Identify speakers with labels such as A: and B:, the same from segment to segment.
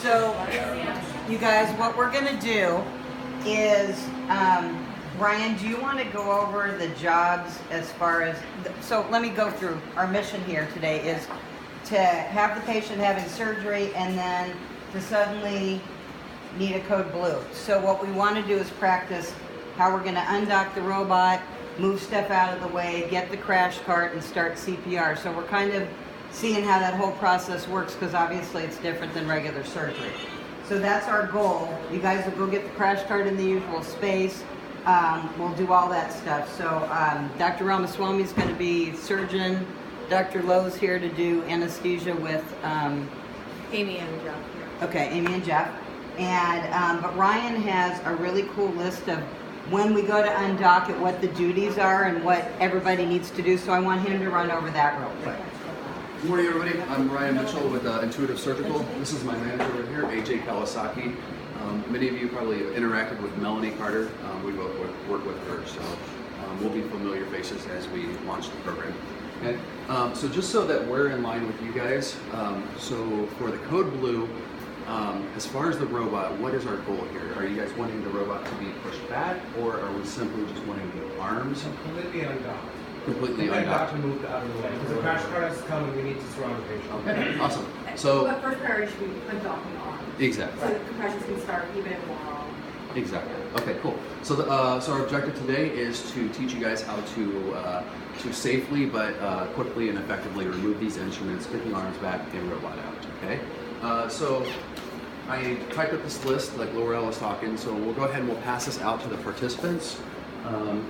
A: So, you guys, what we're going to do is, Ryan, do you want to go over the jobs as far as, so let me go through. Our mission here today is to have the patient having surgery and then to suddenly need a code blue. So what we want to do is practice how we're going to undock the robot, move stuff out of the way, get the crash cart, and start CPR. So we're kind of seeing how that whole process works, because obviously it's different than regular surgery. So that's our goal. You guys will go get the crash cart in the usual space. We'll do all that stuff. So Dr. Ramaswamy is going to be surgeon. Dr. Lowe's here to do anesthesia with
B: Amy and Jeff.
A: Okay, Amy and Jeff. And but Ryan has a really cool list of when we go to undock it, what the duties are and what everybody needs to do. So I want him to run over that real quick.
C: Good morning, everybody. I'm Ryan Mitchell with Intuitive Surgical. This is my manager over here, AJ Kawasaki. Many of you probably have interacted with Melanie Carter. We both work with her, so we'll be familiar faces as we launch the program. Okay. So just so that we're in line with you guys, so for the code blue, as far as the robot, what is our goal here? Are you guys wanting the robot to be pushed back, or are we simply just wanting the arms?
D: Completely undocked.
C: Completely
D: undocked.
C: undocked.
D: To move out of the way. Because the crash cart is coming, we need to surround the patient.
C: Okay, awesome. So
B: But first priority should be undocking the arm.
C: exactly.
B: So the compressions can start even if we're wrong.
C: Exactly. Okay, cool. So, so our objective today is to teach you guys how to safely but quickly and effectively remove these instruments, get the arms back, get the robot out. Okay. So I typed up this list like Laurel was talking. So we'll go ahead and we'll pass this out to the participants,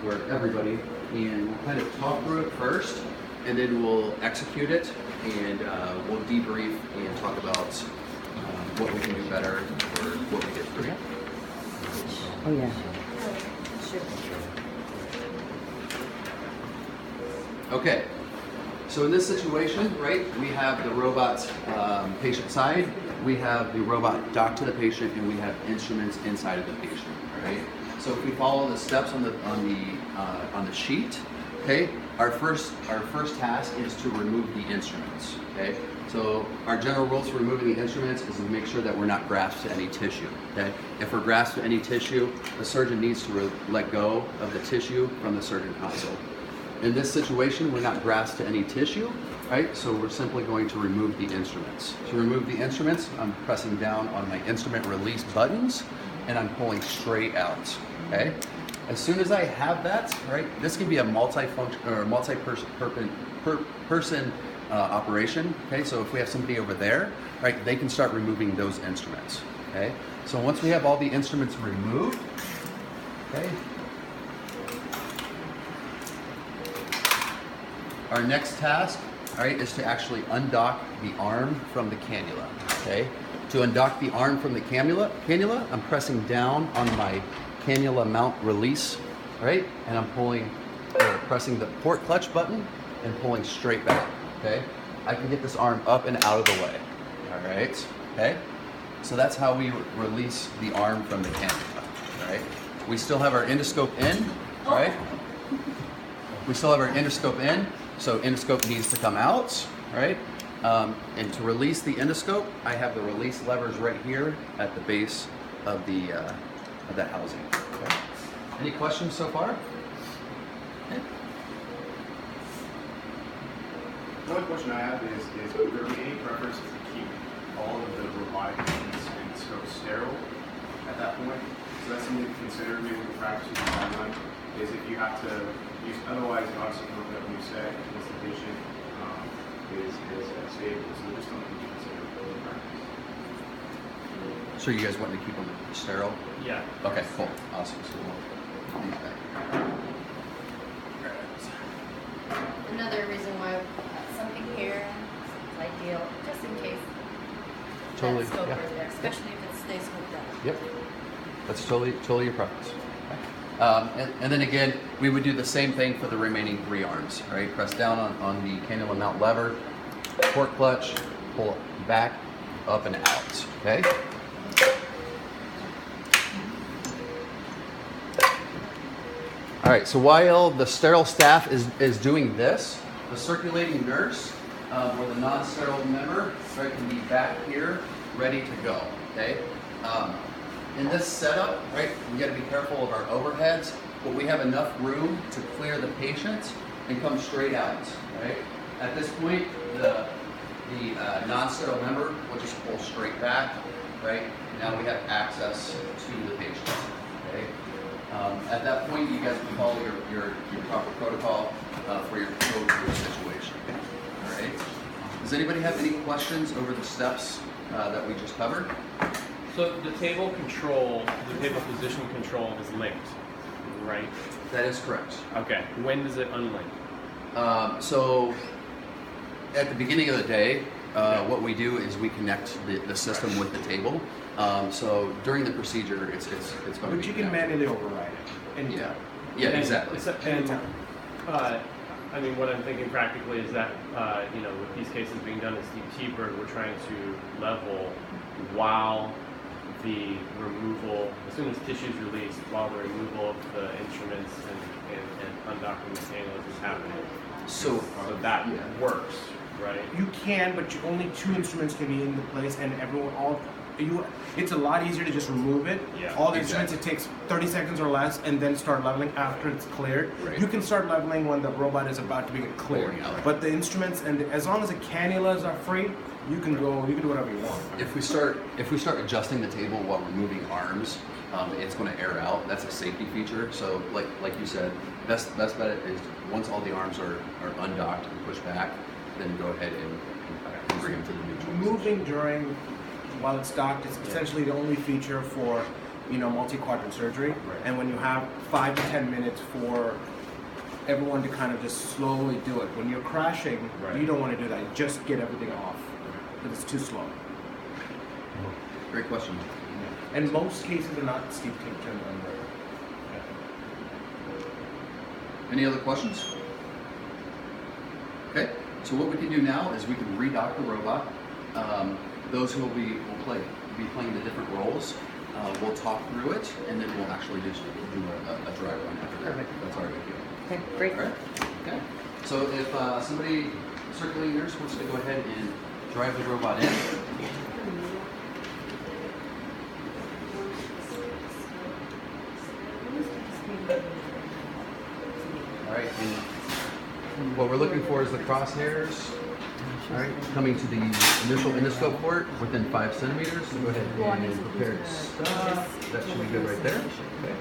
C: or everybody, and we'll kind of talk through it first, and then we'll execute it, and we'll debrief and talk about what we can do better or what we did through.
A: Oh yeah.
C: Okay, so in this situation, right, we have the robot patient side, we have the robot docked to the patient, and we have instruments inside of the patient, right? So if we follow the steps on the sheet, okay, our first task is to remove the instruments, okay? So our general rules for removing the instruments is to make sure that we're not grasped to any tissue, okay? If we're grasped to any tissue, the surgeon needs to let go of the tissue from the surgeon console. In this situation, we're not grasped to any tissue, right? So we're simply going to remove the instruments. To remove the instruments, I'm pressing down on my instrument release buttons, and I'm pulling straight out, okay? As soon as I have that, right, this can be a multi-function or multi-person operation, okay? So if we have somebody over there, right, they can start removing those instruments, okay? So once we have all the instruments removed, okay, our next task, all right, is to actually undock the arm from the cannula, okay? To undock the arm from the cannula, I'm pressing down on my cannula mount release, right? And I'm pressing the port clutch button and pulling straight back, okay? I can get this arm up and out of the way, all right? Okay? So that's how we release the arm from the cannula, all right? We still have our endoscope in, all right? We still have our endoscope in, so endoscope needs to come out, all right? And to release the endoscope, I have the release levers right here at the base of that housing. Okay. Any questions so far? Okay.
E: One question I have is would there be any preference to keep all of the robotic units and scopes sterile at that point? So that's something to consider maybe with practice with the timeline, is if you have to use, otherwise obviously what you say once the patient is stable, so there's something to consider for the practice.
C: So you guys want to keep them sterile?
E: Yeah.
C: Okay, cool, awesome. So we'll put these back.
F: Another reason why something here is ideal, just in case
C: Totally,
F: that scope
C: yeah.
F: is there, especially if it stays hooked up.
C: Yep, that's totally your preference. And then again, we would do the same thing for the remaining 3 arms, right? Press down on the cannula mount lever, port clutch, pull it back, up and out, okay? All right, so while the sterile staff is doing this, the circulating nurse or the non-sterile member, right, can be back here ready to go, okay? In this setup, right, we gotta be careful of our overheads, but we have enough room to clear the patient and come straight out, right? At this point, the non-sterile member will just pull straight back, right? Now we have access to the patient, okay? At that point, you guys can follow your proper protocol for your code for your situation, all right? Does anybody have any questions over the steps that we just covered?
G: So the table position control is linked, right?
C: That is correct.
G: Okay. When does it unlink?
C: So at the beginning of the day, what we do is we connect the system with the table. So during the procedure, it's going to be.
D: But you can manually override it anytime.
C: Yeah, exactly.
D: Anytime.
G: I mean, what I'm thinking practically is that, with these cases being done in Steve T-Bird, we're trying to level while the removal, as soon as tissue is released, while the removal of the instruments and undocking the cannulas is happening.
C: So
G: that works, right?
D: You can, but only 2 instruments can be in the place, and it's a lot easier to just remove it.
G: Yeah,
D: All the instruments, it takes 30 seconds or less, and then start leveling after it's cleared.
C: Right.
D: You can start leveling when the robot is about to be cleared.
C: Pulling out.
D: But the instruments, and as long as the cannulas are free, you can do whatever you want.
C: if we start adjusting the table while removing arms, it's going to air out. That's a safety feature. So like you said, best bet is once all the arms are undocked and pushed back, then go ahead and bring them to the neutral.
D: Moving while it's docked is essentially the only feature for multi-quadrant surgery.
C: Right.
D: And when you have 5 to 10 minutes for everyone to kind of just slowly do it. When you're crashing,
G: Right.
D: you don't want to do that. You just get everything off because it's too slow.
C: Great question.
D: And most cases are not steep turned under.
C: Any other questions? Okay, so what we can do now is we can redock the robot. Those who will be playing the different roles, we'll talk through it, and then we'll actually just do a dry run after that. That's all right with you.
A: Okay, great.
C: All right? Okay. So if somebody, circulating nurse, wants to go ahead and drive the robot in. All right, and what we're looking for is the crosshairs. All right, coming to the initial endoscope port within 5 centimeters. So go ahead and prepare to stop. That should be good right there. Okay.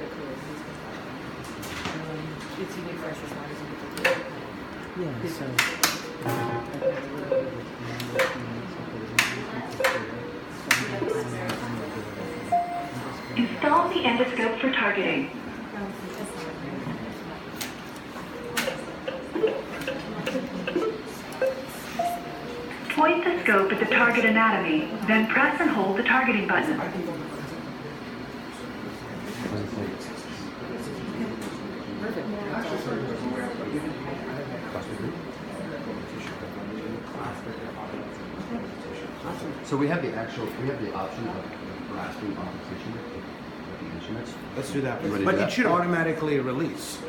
H: Install the endoscope for targeting. Point the scope at the target anatomy, then press and hold the targeting button.
C: So we have the option of grasping on position with the instruments.
D: Let's do that.
C: You ready to
D: But
C: do
D: it
C: that?
D: should automatically release.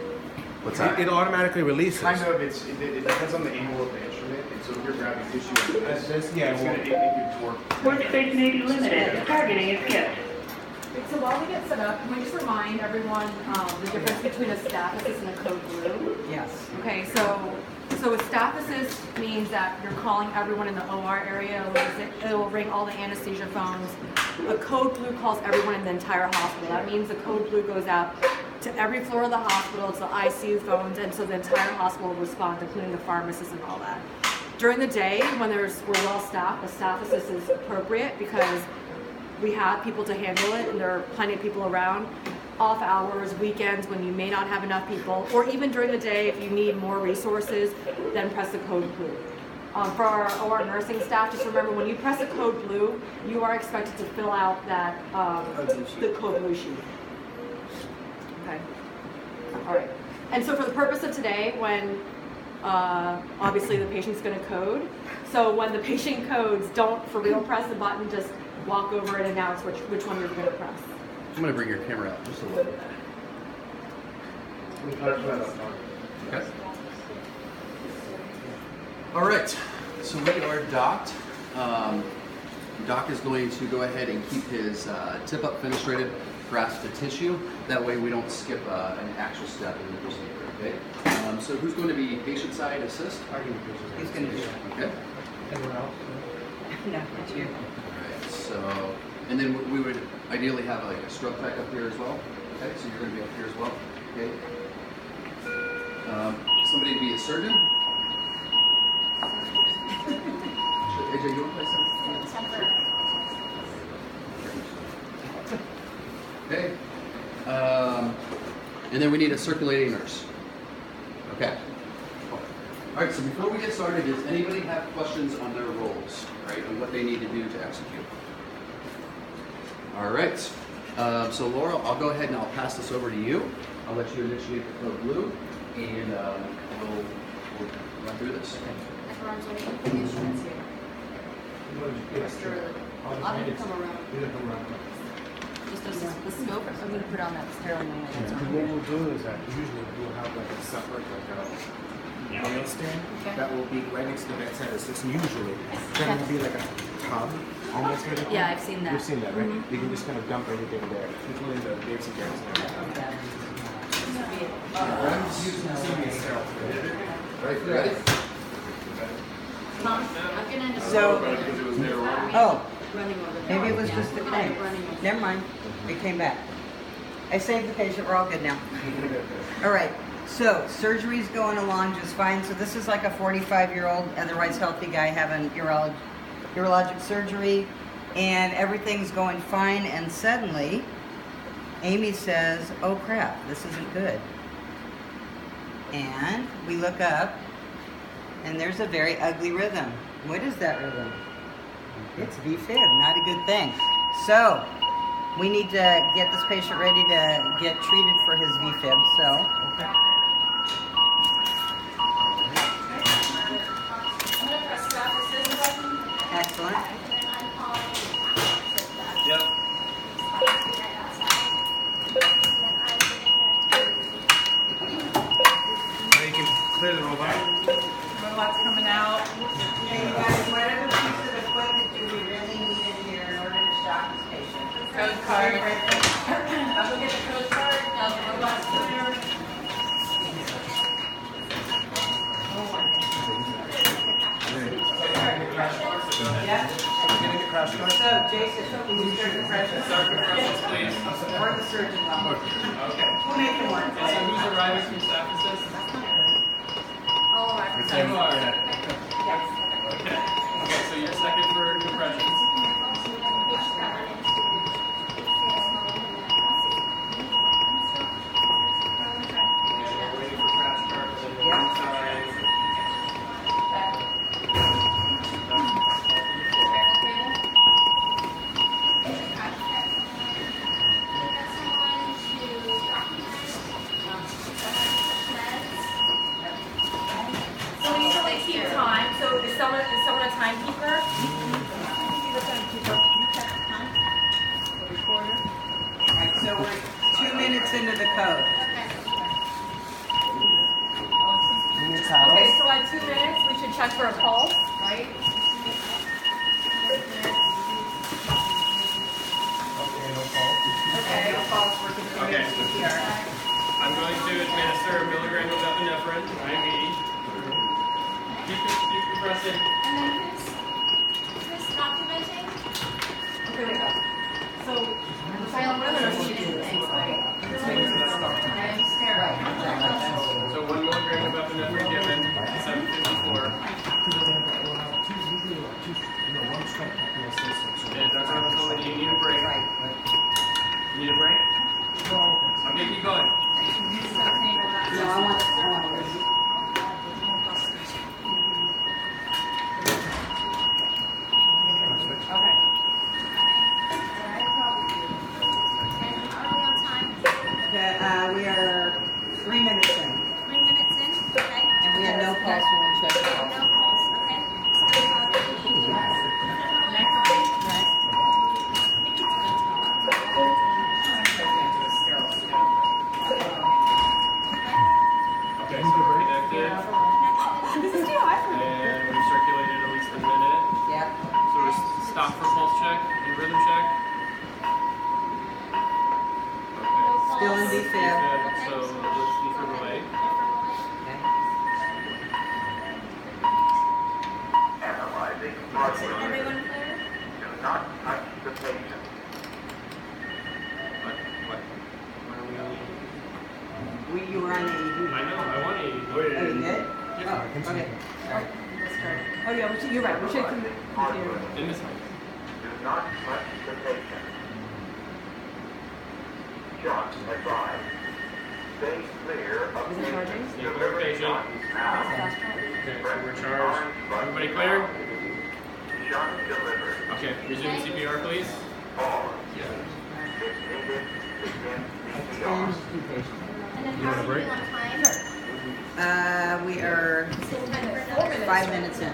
C: What's that?
D: It automatically releases.
E: Kind of, it depends on the angle of the instrument, and so if you're grabbing tissue like this,
D: Yeah,
E: it's
D: well,
E: going to torque.
H: Workspace may be limited. Targeting is skipped.
B: So while we get set up, can we just remind everyone the difference between a staph assist and a code blue?
A: Yes.
B: Okay, so a staph assist means that you're calling everyone in the OR area. It will ring all the anesthesia phones. A code blue calls everyone in the entire hospital. That means the code blue goes out to every floor of the hospital, to the ICU phones, and so the entire hospital will respond, including the pharmacists and all that. During the day, when we're well staffed, a staph assist is appropriate because we have people to handle it and there are plenty of people around. Off hours, weekends, when you may not have enough people, or even during the day if you need more resources, then press the code blue. For our OR nursing staff, just remember when you press the code blue, you are expected to fill out that the code blue sheet. Okay. All right. And so for the purpose of today, when obviously the patient's going to code, so when the patient codes, don't for real press the button, just walk over and announce which one you're going to press.
C: I'm going to bring your camera out just a little bit. Okay. All right, so we are docked. Doc is going to go ahead and keep his tip-up fenestrated, grasp the tissue. That way we don't skip an actual step in the procedure, okay? So who's going to be patient side assist?
D: I can be patient.
A: Who's going to do it?
C: Okay.
D: Anyone else?
A: No, it's you.
C: Alright, so, and then we would ideally have like a stroke tech up here as well. Okay, so you're going to be up here as well. Okay. Somebody be a surgeon. AJ, you want to play something? Okay. And then we need a circulating nurse. Okay. All right, so before we get started, does anybody have questions on their roles, right, and what they need to do to execute? All right. So Laura, I'll go ahead and I'll pass this over to you. I'll let you initiate the code blue, and we'll run through this.
F: Everyone's waiting for the instruments here.
B: I'll need to come around. Just the scope, I'm going to put on that sterile unit. That's
D: What
B: on here.
D: we'll do is that usually we'll have like a separate nail stand
B: Okay.
D: that will be right next to the bedside assistant. Usually, then it'll be like a tub almost. Right.
B: Yeah, I've seen that.
D: You've seen that, right?
B: Mhm.
D: You can just kind of dump everything there, including the basic gas and everything.
C: Right, ready?
F: Tom, I'm gonna.
A: So, oh,
F: Running over.
A: maybe it was just the claim. Never mind, it came back. I saved the patient, we're all good now. All right, so surgery's going along just fine. So this is like a 45-year-old, otherwise healthy guy having urologic surgery, and everything's going fine, and suddenly Amy says, oh crap, this isn't good. And we look up, and there's a very ugly rhythm. What is that rhythm? It's V-fib, not a good thing. So, we need to get this patient ready to get treated for his V-fib, so. Excellent.
G: Yep.
D: Now you can clear the robot.
B: Robot's coming out.
A: Hey, you guys, whatever piece of equipment do we really need in here in order to shock this patient?
B: Code card. I'll go get the code card. Now the robot's clear.
A: Yeah.
D: Getting the crash cart.
A: So, Jason, can you start the pressure?
G: Please.
A: Or the surgeon level.
G: Okay.
A: We'll make it work.
G: So who's arriving from staff assist?
F: All of our.
G: You are. Okay. Okay, so you're second for compressions. And we're waiting for crash cards and then we'll sign.
B: So we usually keep time. So is someone a timekeeper?
A: Alright, so we're 2 minutes into the code.
B: Okay, so at 2 minutes, we should check for a pulse, right? Okay, a pulse, we're continuing CPR.
G: I'm going to administer a milligram of epinephrine, IV. Keep compressing.
F: And then who's documenting?
B: Okay, wait up. So, silent weather, we should do this, right?
G: So 1 milligram of epinephrine given, 754. And Dr. Armstrong, do you need a break? You need a break? Okay, keep going.
A: No, I want this.
B: Okay.
F: And are we on time?
A: Okay, we are 3 minutes in,
F: 3 minutes in? Okay.
A: and we have no pulse when we check the pulse.
F: No pulse, okay.
G: Okay, so we're connected.
B: This is too high for me.
G: And we've circulated at least a minute.
A: Yep.
G: So we're stop for pulse
A: defib.
G: So let's defibrillate.
A: Okay.
I: Analyzing
F: Is
I: blood work.
F: everyone clear?
I: Do not touch the patient.
G: What? Why are we?
A: You were on AED.
G: I know. I want AED.
A: Oh, you did?
G: Yeah.
A: Oh, okay. Sorry.
B: Oh yeah, you're right. We should compare.
G: In this one.
I: Do not touch the patient. Shock advised. Stay clear of
B: Is it charging?
G: Stay clear of patient.
I: shots now.
B: Fast charge.
G: Okay, so we're charged. Everybody clear?
I: Shock delivered.
G: Okay, resume CPR, please.
I: Pause. If needed, begin CPR.
F: And then how are you
G: break?
F: on time?
A: We are
F: Same time for another
A: 5 minutes in.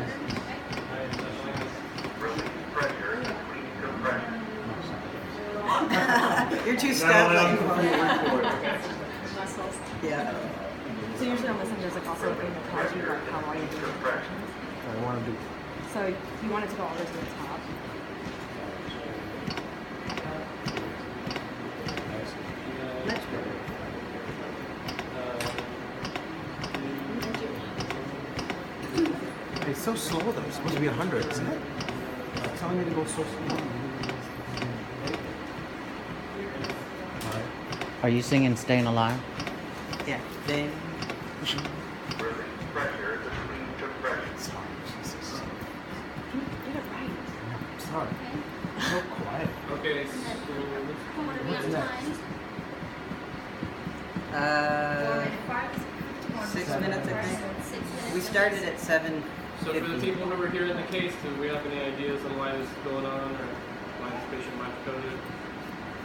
I: Release pressure between compression.
A: You're too stuffy.
B: Muscles.
A: Yeah.
B: So usually on this end, there's like also a thing that tells you like how long you do.
I: Compression.
D: I want to do.
B: So you want it to go all the way to the top.
A: Much better.
D: It's so slow though. It's supposed to be 100, isn't it? It's telling me to go so slow.
J: Are you singing Staying Alive?
A: Yeah. Then
I: Release pressure between compression.
B: Get it right.
D: Sorry. So quiet.
G: Okay,
F: What are we on time?
A: uh,
F: 6
A: 6 minutes, I think.
F: 6 minutes.
A: We started at 7.
G: so for the people who were here in the case, do we have any ideas on why this is going on or why this patient might have coded?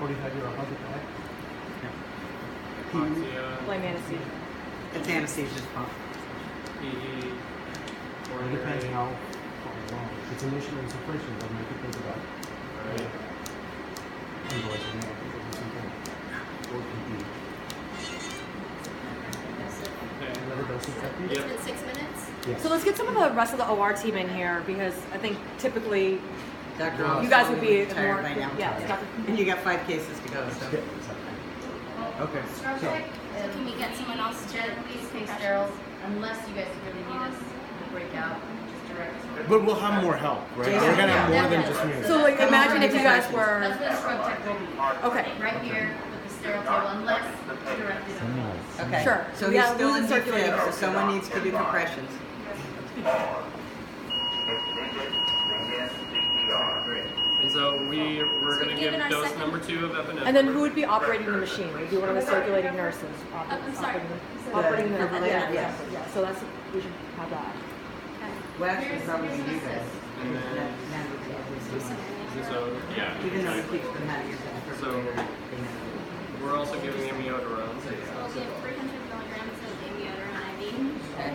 D: 45-year-old heart attack.
G: Hypoxia,
B: Blame anesthesia.
A: It's anesthesia's pump.
G: PD, or
D: It depends how long. It's initial insufficient, but make it think about
G: Alright.
D: embolizing or something. Or PD.
G: Okay.
D: Another dose of therapy?
G: Yep.
F: It's been 6 minutes?
D: Yes.
B: So let's get some of the rest of the OR team in here because I think typically
A: Dr.
B: you guys would be
A: tired
B: more.
A: by now.
B: Yeah, Dr.
A: And you got 5 cases to go, so.
D: Okay.
F: So can we get someone else to please take sterile, unless you guys really need us to break out, just direct.
D: But we'll have more help, right?
A: Yeah.
D: We're gonna have more than just me.
B: So like imagine if you guys
F: That's
B: were.
F: what a scrub tech will be.
B: Okay.
F: Right here with the sterile table, unless directed otherwise.
A: Okay.
B: Sure.
A: So
B: Yeah,
A: he's still
B: losing
A: in
B: circulation.
A: defib, so someone needs to do compressions.
I: Pause. If needed, begin CPR.
G: And so we're
F: So
G: going to
F: we
G: give
F: give it our
G: dose
F: second-
G: number 2 of epinephrine.
B: And then who would be operating the machine? Would be one of the circulating nurses.
F: I'm sorry.
B: Operating the
A: defibrillator,
B: yeah,
A: yes.
B: exactly, yeah. So that's we should have that.
A: Well, actually, probably you guys.
G: And then, so, yeah.
A: Even though it
G: exactly.
A: keeps them out of your defibrillator.
G: We're also giving amiodarone.
F: So we'll give 300 milligrams of amiodarone IV.
A: Okay.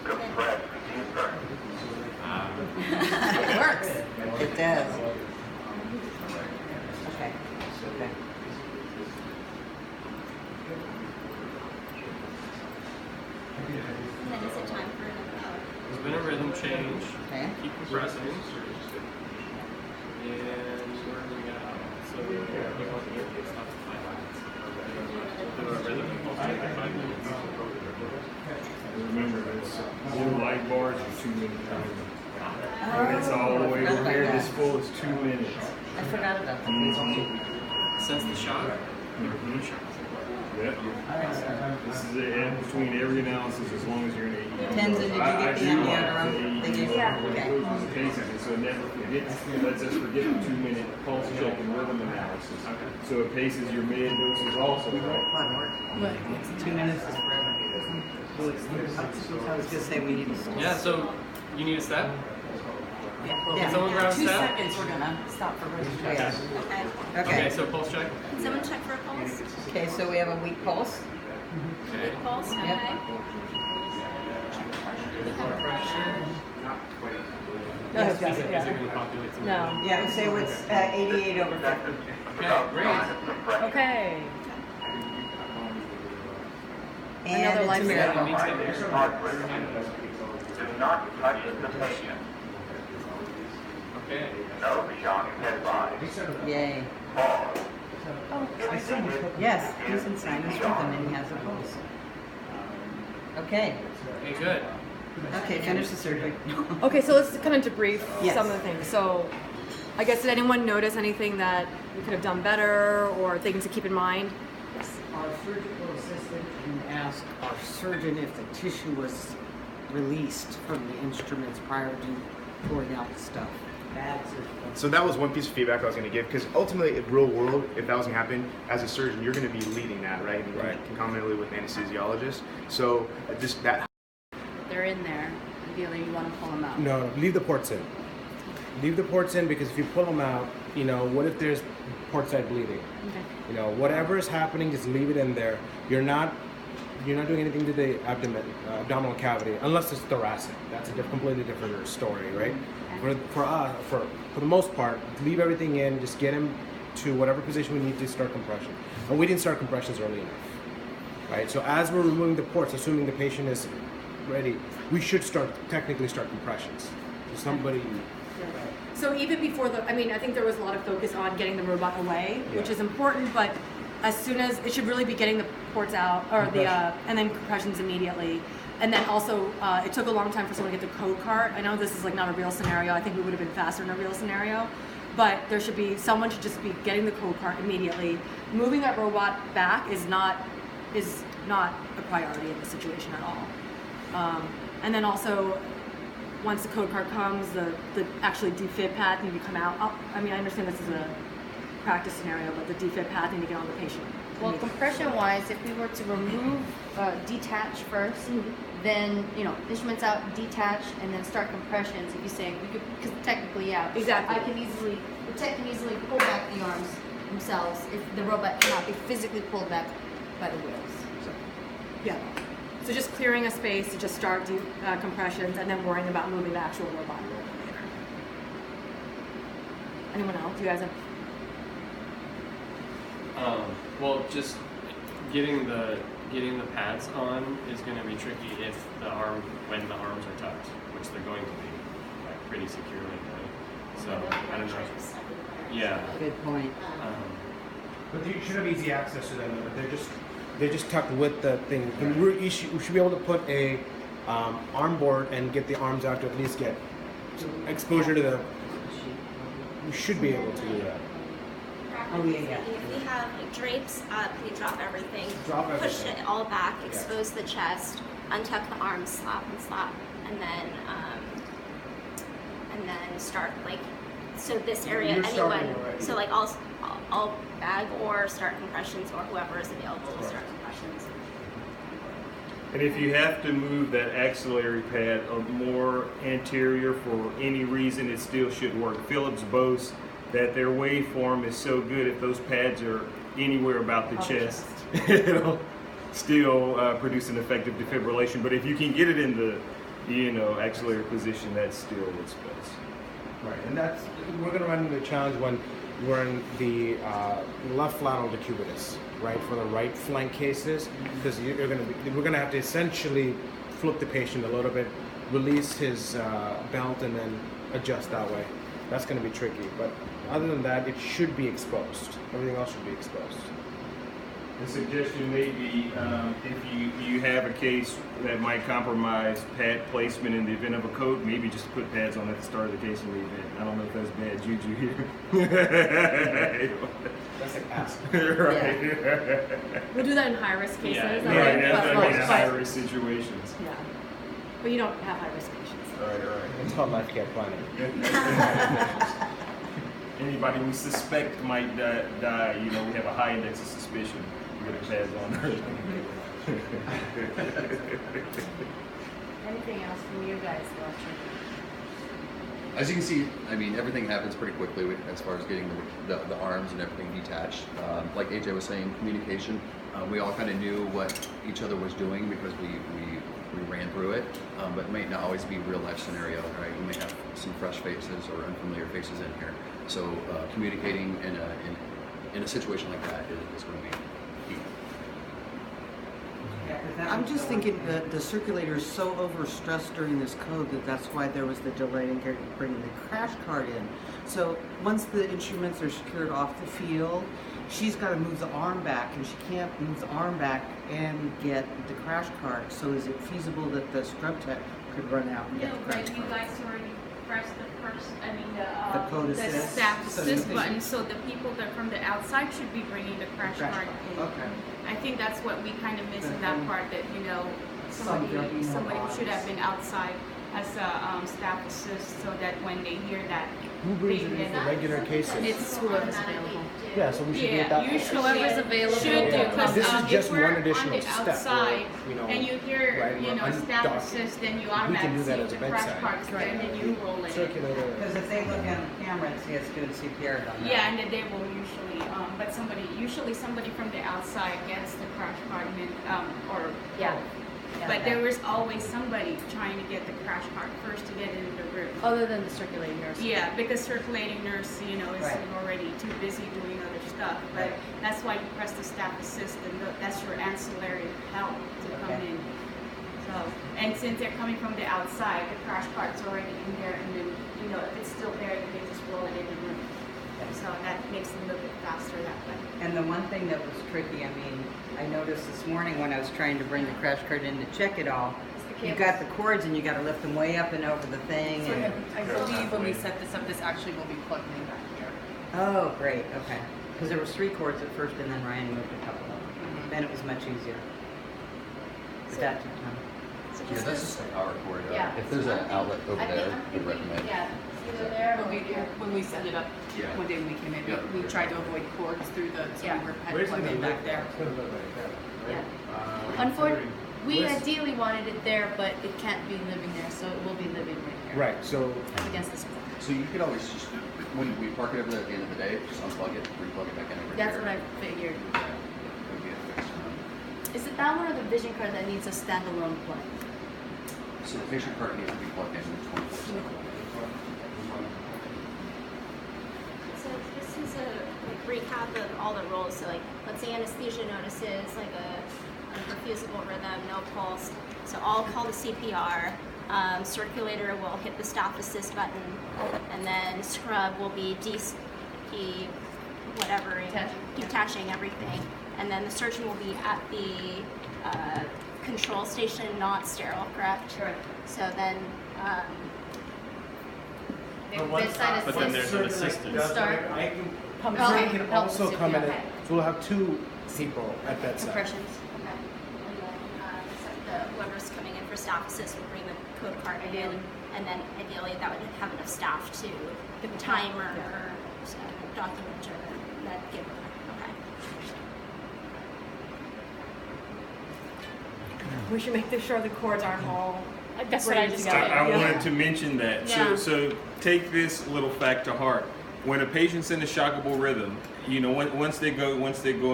I: Compress deeper.
A: It works. It does. Okay. Okay.
F: And then is it time for another hour?
G: There's been a rhythm change.
A: Okay.
G: Keep compressing. And where do we go? So we want to get stuff to 5 minutes. Do a rhythm and pulse check at 5 minutes.
K: Remember, it's blue light bars are 2 minute timer. And it's all the way over here. This full is 2 minutes.
A: I forgot about that.
G: Since the shot?
K: Yep. This is it in between every analysis as long as you're in AE.
A: Tenzin, did you get the amiodarone? They gave you?
B: Yeah.
A: Okay.
K: So it never forgets, it lets us forget the 2 minute pulse check and rhythm analysis. So it paces your mid doses also, right?
A: 2 minutes is forever. I was gonna say we need to.
G: Yeah, so you need a step?
A: Yeah.
G: Can someone grab a step?
B: We're gonna stop for
A: Yeah.
G: Okay,
A: Okay.
G: so pulse check.
F: Can someone check for a pulse?
A: Okay, so we have a weak pulse.
G: Okay.
F: Pulse, okay.
B: No, it's
G: Is
B: just,
G: it
B: yeah.
G: going to populate some?
B: No.
A: Yeah, say it's 88 over 50.
G: Okay, great.
B: Okay.
A: And
B: Another
A: it's a
B: life
A: miracle.
I: Heart rhythm. Do not touch the patient.
G: Okay.
I: No shock advised.
A: Yay. Yes, he's inside his rhythm and he has a pulse. Okay.
G: Okay, good.
A: Okay, finish the surgery.
B: Okay, so let's kind of debrief
A: Yes.
B: some of the things. So, I guess, did anyone notice anything that we could have done better or things to keep in mind?
A: Our surgical assistant can ask our surgeon if the tissue was released from the instruments prior to pouring out the stuff.
E: So that was one piece of feedback I was going to give, because ultimately, in real world, if that was going to happen, as a surgeon, you're going to be leading that, right?
D: Right.
E: Concomitantly with anesthesiologists. So just that.
F: They're in there. Ideally, you want to pull them out.
D: No, leave the ports in. Leave the ports in, because if you pull them out, you know, what if there's port side bleeding?
B: Okay.
D: You know, whatever is happening, just leave it in there. You're not doing anything to the abdominal cavity, unless it's thoracic. That's a completely different story, right? For the most part, leave everything in. Just get him to whatever position we need to start compression. And we didn't start compressions early enough, right? So as we're removing the ports, assuming the patient is ready, we should technically start compressions. So somebody.
B: So even before I think there was a lot of focus on getting the robot away, which is important, but as soon as, it should really be getting the ports out, or and then compressions immediately. And then also, it took a long time for someone to get the code cart. I know this is like not a real scenario. I think we would have been faster in a real scenario, but someone should just be getting the code cart immediately. Moving that robot back is not a priority in this situation at all. And then also, once the code card comes, the actually defib path need to come out. I understand this is a practice scenario, but the defib path need to get on the patient.
F: Well, compression-wise, if we were to remove, detach first, then, instruments out, detach, and then start compressions, if you say, because technically, yeah.
B: Exactly.
F: The tech can easily pull back the arms themselves if the robot cannot be physically pulled back by the wheels.
B: Yeah. So just clearing a space to just start compressions and then worrying about moving the actual robot a little bit later. Anyone else? You guys have?
G: Well, just getting the pads on is going to be tricky when the arms are tucked, which they're going to be, like, pretty securely, right? So I don't know. Yeah.
A: Good point.
D: But you should have easy access to them. They're just tucked with the thing. And we should be able to put a arm board and get the arms out to at least get exposure to the. We should be able to do that.
A: Oh yeah.
L: If we have drapes up, we drop everything.
D: Drop
L: Push
D: everything.
L: it all back, expose the chest, untuck the arms, slap and slap, and then start so this area
D: You're
L: anyone.
D: starting already.
L: So I'll bag or start compressions or whoever is available to start compressions.
K: And if you have to move that axillary pad more anterior for any reason, it still should work. Philips boasts that their waveform is so good if those pads are anywhere about the chest, it'll still produce an effective defibrillation. But if you can get it in the axillary position, that's still what's best.
D: Right, and we're going to run into the challenge when we're in the left lateral decubitus, right, for the right flank cases, because we're going to have to essentially flip the patient a little bit, release his belt, and then adjust that way. That's going to be tricky, but other than that, it should be exposed. Everything else should be exposed.
K: The suggestion may be if you have a case that might compromise pad placement in the event of a code, maybe just put pads on at the start of the case in the event. I don't know if that's bad juju here.
D: That's like ask.
K: Right.
B: Yeah. We'll do that in high-risk cases.
K: Right,
B: But
K: high-risk situations.
B: Yeah. But you don't have high-risk patients.
K: Right.
D: It's called life care planning.
K: Anybody we suspect might die, we have a high index of suspicion. We get pads on her.
F: Anything else from you guys, Walter?
C: As you can see, everything happens pretty quickly as far as getting the arms and everything detached. Like AJ was saying, communication. We all kind of knew what each other was doing because we ran through it, but it may not always be real life scenario, right? We may have some fresh faces or unfamiliar faces in here. So communicating in a situation like that is going to be key.
A: Yeah, 'cause that
M: I'm
A: was
M: just
A: the one
M: thinking
A: thing.
M: that the circulator is so overstressed during this code that that's why there was the delay in bringing the crash cart in. So once the instruments are secured off the field, she's got to move the arm back, and she can't move the arm back and get the crash cart. So is it feasible that the scrub tech could run out and get the crash
L: you
M: cart?
L: guys already pressed the
M: The code
L: the
M: assist?
L: staff
M: So
L: assist
M: you-
L: button, so the people that from the outside should be bringing the crash cart in.
M: Okay.
L: I think that's what we kind of miss in
M: Mhm.
L: that part, that, you know, somebody should have been outside as a staff assist, so that when they hear that,
D: Who brings it in for regular cases?
L: it's
F: Whoever's available.
D: Yeah, so we should do it that way.
L: usually
F: Whoever's available.
L: should do,
D: Yeah.
L: because
D: This is just
L: if we're
D: one
L: on
D: additional
L: the
D: step where,
L: outside
D: you know,
L: and you hear,
D: right,
L: you
D: we're
L: know, staff
D: undocumented.
L: assist, then you
D: We can
L: automatically
D: do that
L: see
D: as a
L: the crash
D: bedside.
L: carts there, and then you roll it.
D: Circulator.
A: Because if they look on camera and see us doing CPR, they'll know.
L: Yeah, and then they will usually, but usually somebody from the outside gets the crash cart, and then, or
F: Yeah.
L: but there was always somebody trying to get the crash cart first to get into the room.
F: Other than the circulating nurse.
L: Yeah, because circulating nurse, you know, is
A: Right.
L: already too busy doing other stuff. But
A: Right.
L: that's why you press the staff assist, and that's your ancillary help to come
A: Okay.
L: in. So, and since they're coming from the outside, the crash cart's already in there, and then, you know, if it's still there, you can just roll it in the room. So that makes it a little bit faster that way.
A: And the one thing that was tricky, I mean, I noticed this morning when I was trying to bring the crash cart in to check it all, you got the cords and you got to lift them way up and over the thing.
N: So
A: And,
N: I believe when we set this up, this actually will be plugged in back here.
A: oh, great, okay. Because there was 3 cords at first, and then Ryan moved a couple of them.
N: Mm-hmm.
A: Then it was much easier. But that took time.
C: Yeah, that's just a power cord.
F: Yeah.
C: If there's an outlet over there, we'd recommend.
F: Yeah, it's either there or
N: When we set it up,
C: Yeah.
N: one day when we came in,
C: Yeah.
N: we tried to avoid cords through the, so
F: Yeah.
N: we were had
K: Where's
N: plugged
K: the
N: in back there.
F: Yeah.
K: Uh,
F: Unfortunately, we
K: where's-
F: ideally wanted it there, but it can't be living there, so it will be living right here.
D: Right, so
F: Up against this wall.
C: So you could always just, when we park it over there at the end of the day, just unplug it, replug it back in over
F: That's
C: here.
F: what I figured.
C: Yeah, it would be a fixed time.
F: Is it that one or the vision card that needs a standalone plug?
C: So the patient card needs to be plugged in 24/7.
L: So this is a recap of all the roles. So like, let's say anesthesia notices like a refusable rhythm, no pulse. So I'll call the CPR. Circulator will hit the staff assist button, and then scrub will be detaching everything, and then the surgeon will be at the control station, not sterile, correct?
F: Sure.
L: So then.
F: Bedside
G: But then there's an assistant.
F: Start.
D: Pump
F: Okay.
D: can
F: Help
D: also
F: with
D: come in.
F: CPR.
D: So we'll have 2 people at that side.
L: Compressions. Okay. And then whoever's coming in for staff assist will bring the code card in, and then ideally that would have enough staff to timer or document or that give. Okay.
B: We should make sure the cords aren't all.
L: That's what I just
B: ready to go.
K: I
B: Yeah.
K: wanted to mention that.
L: Yeah.
K: So take this little fact to heart. When a patient's in a shockable rhythm, you know, once they go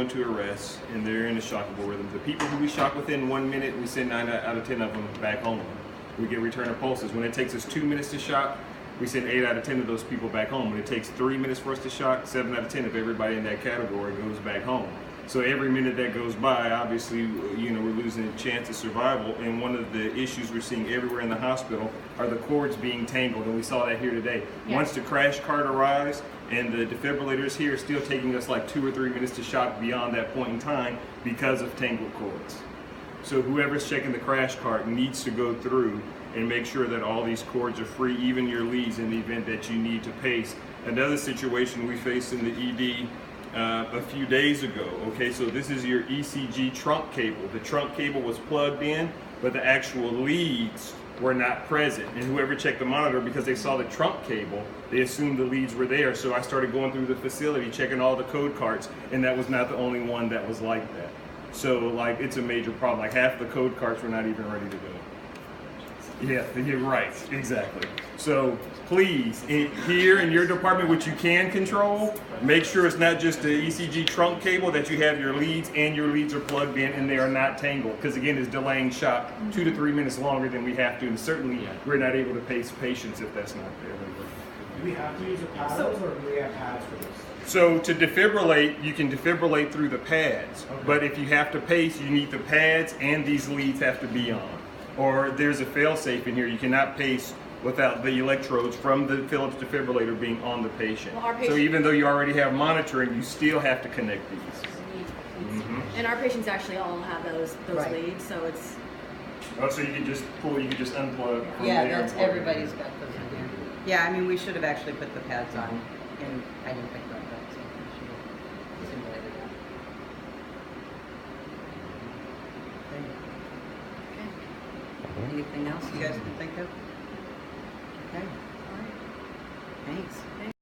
K: into arrest and they're in a shockable rhythm, the people who we shock within 1 minute, we send 9 out of 10 of them back home. We get return of pulses. When it takes us 2 minutes to shock, we send 8 out of 10 of those people back home. When it takes 3 minutes for us to shock, 7 out of 10 of everybody in that category goes back home. So every minute that goes by, obviously, you know, we're losing a chance of survival. And one of the issues we're seeing everywhere in the hospital are the cords being tangled, and we saw that here today.
F: Yeah.
K: Once the crash cart arrives and the defibrillator is here, it's still taking us like 2 or 3 minutes to shock beyond that point in time because of tangled cords. So whoever's checking the crash cart needs to go through and make sure that all these cords are free, even your leads, in the event that you need to pace. Another situation we faced in the ED a few days ago. Okay, so this is your ECG trunk cable. The trunk cable was plugged in, but the actual leads were not present. And whoever checked the monitor, because they saw the trunk cable, they assumed the leads were there. So I started going through the facility, checking all the code cards, and that was not the only one that was like that. So like, it's a major problem. Like half the code cards were not even ready to go. Yeah, you're right, exactly. So please, here in your department, which you can control, make sure it's not just the ECG trunk cable, that you have your leads and your leads are plugged in and they are not tangled. Because again, it's delaying shock 2 to 3 minutes longer than we have to. And certainly we're not able to pace patients if that's not there.
D: Do we have to use a paddles or do we have pads for this?
K: So to defibrillate, you can defibrillate through the pads.
D: Okay.
K: But if you have to pace, you need the pads and these leads have to be on. Or there's a fail-safe in here. You cannot pace without the electrodes from the Philips defibrillator being on the patient.
B: Well, our
K: So
B: patient-
K: even though you already have monitoring, you still have to connect these.
B: And our patients actually all have those
A: Right.
B: leads, so it's,
K: Oh, so you can just pull, you can just unplug from
A: Yeah,
K: there.
A: that's,
K: and plug it
A: everybody's
K: in.
A: got those in there. Yeah, I mean, we should have actually put the pads on, and I didn't think about that, so we should have simulated that. Okay. Anything else you guys can think of? Okay. All right. Thanks.